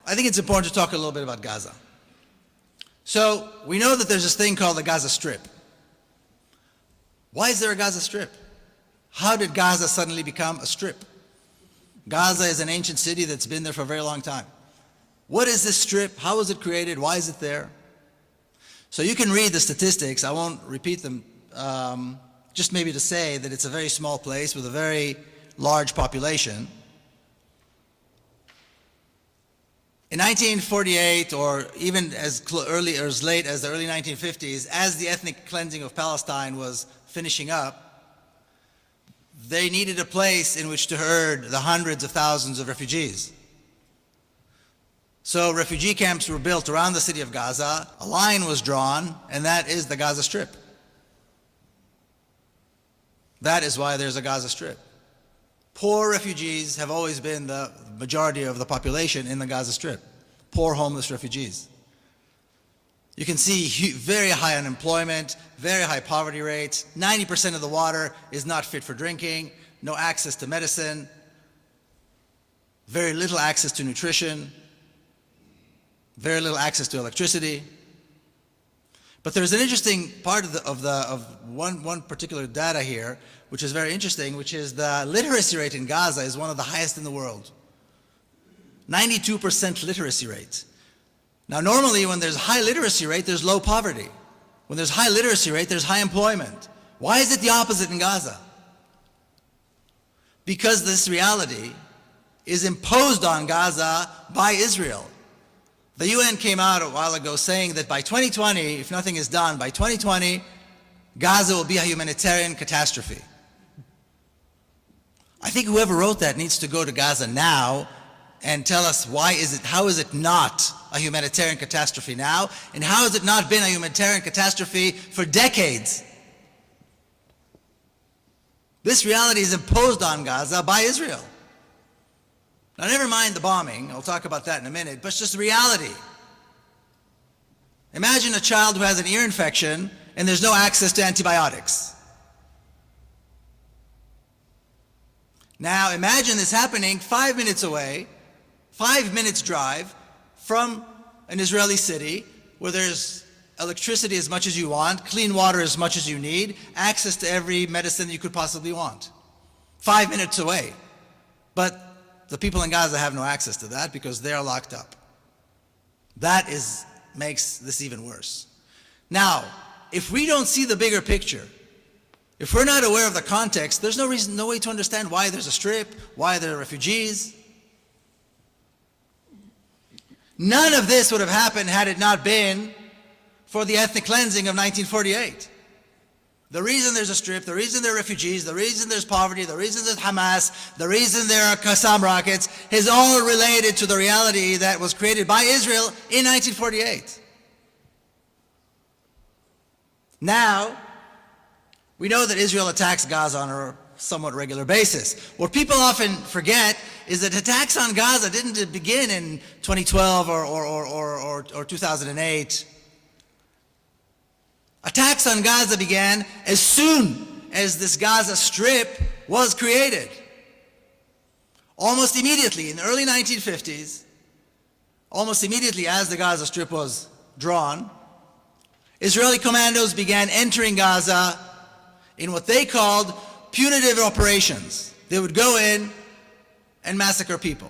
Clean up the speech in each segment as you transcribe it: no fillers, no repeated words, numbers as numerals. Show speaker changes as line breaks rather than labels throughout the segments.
I think it's important to talk a little bit about Gaza. So we know that there's this thing called the Gaza Strip. Why is there a Gaza Strip? How did Gaza suddenly become a strip? Gaza is an ancient city that's been there for a very long time. What is this strip? How was it created? Why is it there? So you can read the statistics. I won't repeat them, just maybe to say that it's a very small place with a very large population. In 1948, or even as early or as late as the early 1950s, as the ethnic cleansing of Palestine was finishing up, they needed a place in which to herd the hundreds of thousands of refugees. So refugee camps were built around the city of Gaza, a line was drawn, and that is the Gaza Strip. That is why there's a Gaza Strip. Poor refugees have always been the majority of the population in the Gaza Strip. Poor homeless refugees. You can see very high unemployment, very high poverty rates. 90% of the water is not fit for drinking, no access to medicine, very little access to nutrition, very little access to electricity. But there's an interesting part of one particular data here, which is very interesting, which is the literacy rate in Gaza is one of the highest in the world. 92% literacy rate. Now normally when there's high literacy rate, there's low poverty. When there's high literacy rate, there's high employment. Why is it the opposite in Gaza? Because this reality is imposed on Gaza by Israel. The UN came out a while ago saying that by 2020, if nothing is done, by 2020, Gaza will be a humanitarian catastrophe. I think whoever wrote that needs to go to Gaza now and tell us how is it not a humanitarian catastrophe now, and how has it not been a humanitarian catastrophe for decades? This reality is imposed on Gaza by Israel. Now never mind the bombing, I'll talk about that in a minute, but it's just reality. Imagine a child who has an ear infection and there's no access to antibiotics. Now imagine this happening 5 minutes away, 5 minutes drive from an Israeli city where there's electricity as much as you want, clean water as much as you need, access to every medicine you could possibly want. 5 minutes away. But the people in Gaza have no access to that because they're locked up. That makes this even worse. Now, if we don't see the bigger picture, if we're not aware of the context, there's no way to understand why there's a strip, why there are refugees. None of this would have happened had it not been for the ethnic cleansing of 1948. The reason there's a strip, the reason there are refugees, the reason there's poverty, the reason there's Hamas, the reason there are Qassam rockets is all related to the reality that was created by Israel in 1948. Now, we know that Israel attacks Gaza on a somewhat regular basis. What people often forget is that attacks on Gaza didn't begin in 2012 or 2008. Attacks on Gaza began as soon as this Gaza Strip was created. Almost immediately, in the early 1950s, almost immediately as the Gaza Strip was drawn, Israeli commandos began entering Gaza in what they called punitive operations. They would go in and massacre people.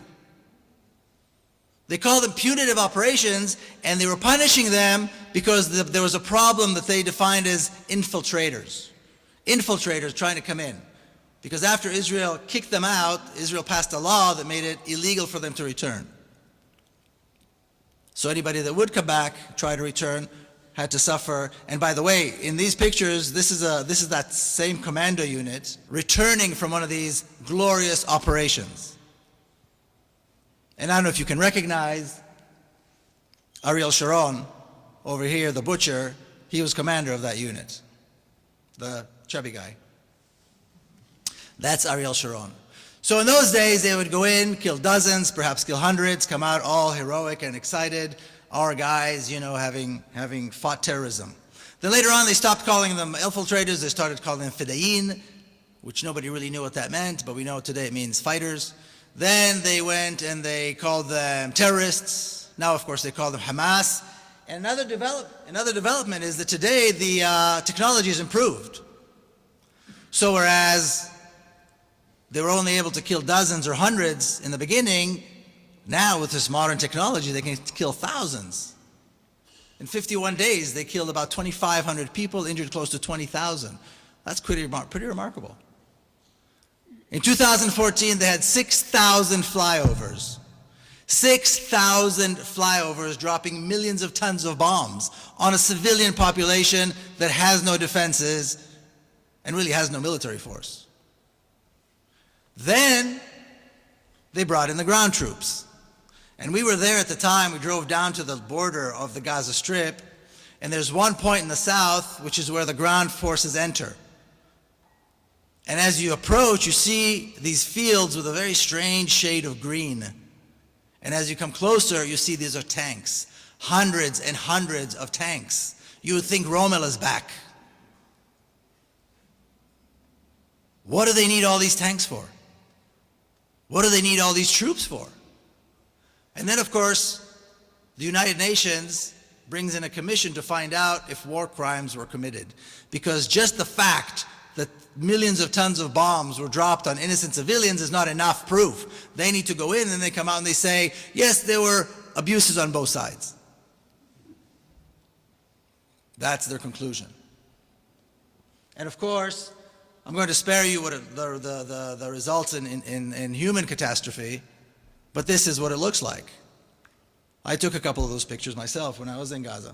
They called them punitive operations, and they were punishing them because there was a problem that they defined as infiltrators. Infiltrators trying to come in. Because after Israel kicked them out, Israel passed a law that made it illegal for them to return. So anybody that would come back, try to return, had to suffer. And by the way, in these pictures, this is that same commando unit returning from one of these glorious operations. And I don't know if you can recognize Ariel Sharon over here, the butcher. He was commander of that unit, the chubby guy. That's Ariel Sharon. So in those days, they would go in, kill dozens, perhaps kill hundreds, come out all heroic and excited. Our guys, you know, having fought terrorism. Then later on, they stopped calling them infiltrators. They started calling them fidayin, which nobody really knew what that meant, but we know today it means fighters. Then they went and they called them terrorists. Now, of course, they call them Hamas. And another development is that today the technology has improved. So whereas they were only able to kill dozens or hundreds in the beginning, now with this modern technology, they can kill thousands. In 51 days, they killed about 2,500 people, injured close to 20,000. That's pretty remarkable. In 2014, they had 6,000 flyovers. 6,000 flyovers dropping millions of tons of bombs on a civilian population that has no defenses and really has no military force. Then they brought in the ground troops. And we were there at the time. We drove down to the border of the Gaza Strip, and there's one point in the south which is where the ground forces enter. And as you approach, you see these fields with a very strange shade of green. And as you come closer, you see these are tanks. Hundreds and hundreds of tanks. You would think Rommel is back. What do they need all these tanks for? What do they need all these troops for? And then, of course, the United Nations brings in a commission to find out if war crimes were committed. Because just the fact that millions of tons of bombs were dropped on innocent civilians is not enough proof. They need to go in and they come out and they say, yes, there were abuses on both sides. That's their conclusion. And of course, I'm going to spare you what the results in human catastrophe, but this is what it looks like. I took a couple of those pictures myself when I was in Gaza.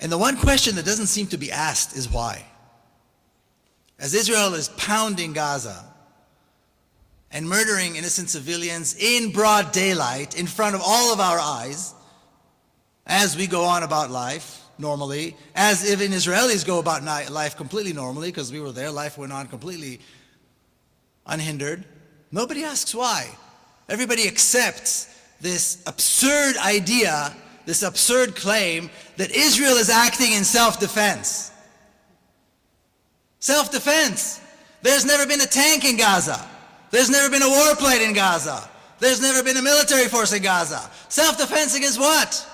And the one question that doesn't seem to be asked is why. As Israel is pounding Gaza and murdering innocent civilians in broad daylight in front of all of our eyes, as we go on about life normally, as even Israelis go about life completely normally, because we were there, life went on completely unhindered, nobody asks why. Everybody accepts this absurd idea, this absurd claim that Israel is acting in self-defense. Self-defense. There's never been a tank in Gaza. There's never been a warplane in Gaza. There's never been a military force in Gaza. Self-defense against what?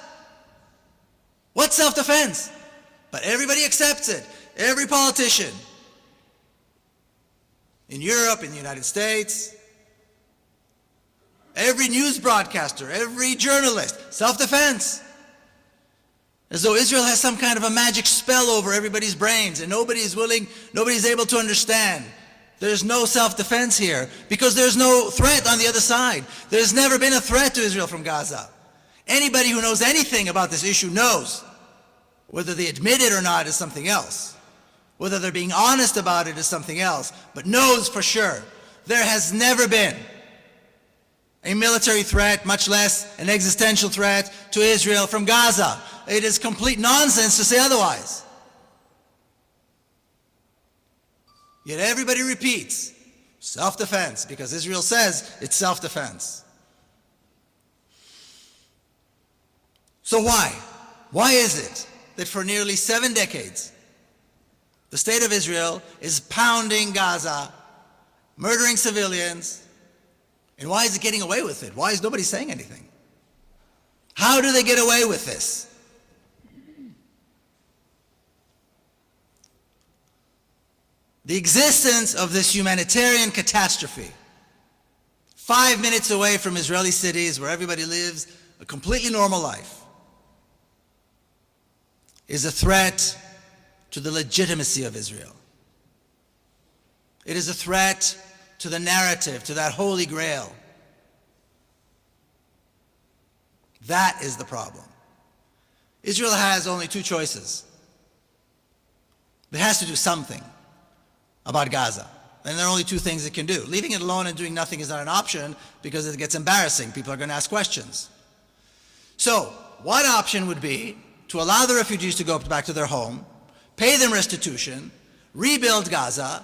What self-defense? But everybody accepts it. Every politician. In Europe, in the United States, every news broadcaster, every journalist, self-defense. As though Israel has some kind of a magic spell over everybody's brains and nobody's able to understand. There's no self-defense here because there's no threat on the other side. There's never been a threat to Israel from Gaza. Anybody who knows anything about this issue knows. Whether they admit it or not is something else. Whether they're being honest about it is something else. But knows for sure. There has never been a military threat, much less an existential threat to Israel from Gaza. It is complete nonsense to say otherwise. Yet everybody repeats, self-defense, because Israel says it's self-defense. So why? Why is it that for nearly 7 decades, the state of Israel is pounding Gaza, murdering civilians, and why is it getting away with it? Why is nobody saying anything? How do they get away with this? The existence of this humanitarian catastrophe, 5 minutes away from Israeli cities where everybody lives a completely normal life, is a threat to the legitimacy of Israel. It is a threat to the narrative, to that holy grail. That is the problem. Israel has only 2 choices. It has to do something about Gaza. And there are only 2 things it can do. Leaving it alone and doing nothing is not an option because it gets embarrassing. People are going to ask questions. So, one option would be to allow the refugees to go back to their home, pay them restitution, rebuild Gaza,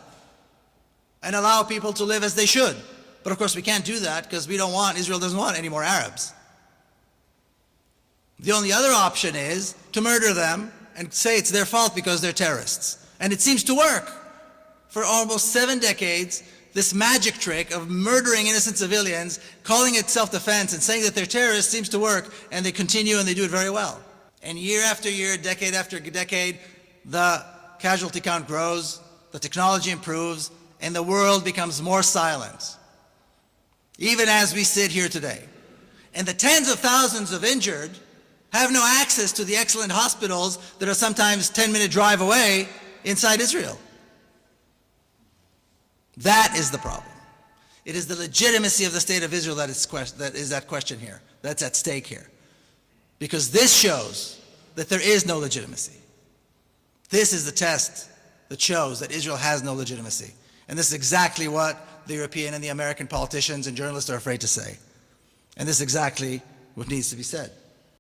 and allow people to live as they should. But of course we can't do that because Israel doesn't want any more Arabs. The only other option is to murder them and say it's their fault because they're terrorists. And it seems to work. For almost 7 decades, this magic trick of murdering innocent civilians, calling it self-defense and saying that they're terrorists seems to work, and they continue and they do it very well. And year after year, decade after decade, the casualty count grows, the technology improves, and the world becomes more silent, even as we sit here today. And the tens of thousands of injured have no access to the excellent hospitals that are sometimes 10-minute drive away inside Israel. That is the problem. It is the legitimacy of the state of Israel that is at question here, that's at stake here. Because this shows that there is no legitimacy. This is the test that shows that Israel has no legitimacy. And this is exactly what the European and the American politicians and journalists are afraid to say. And this is exactly what needs to be said.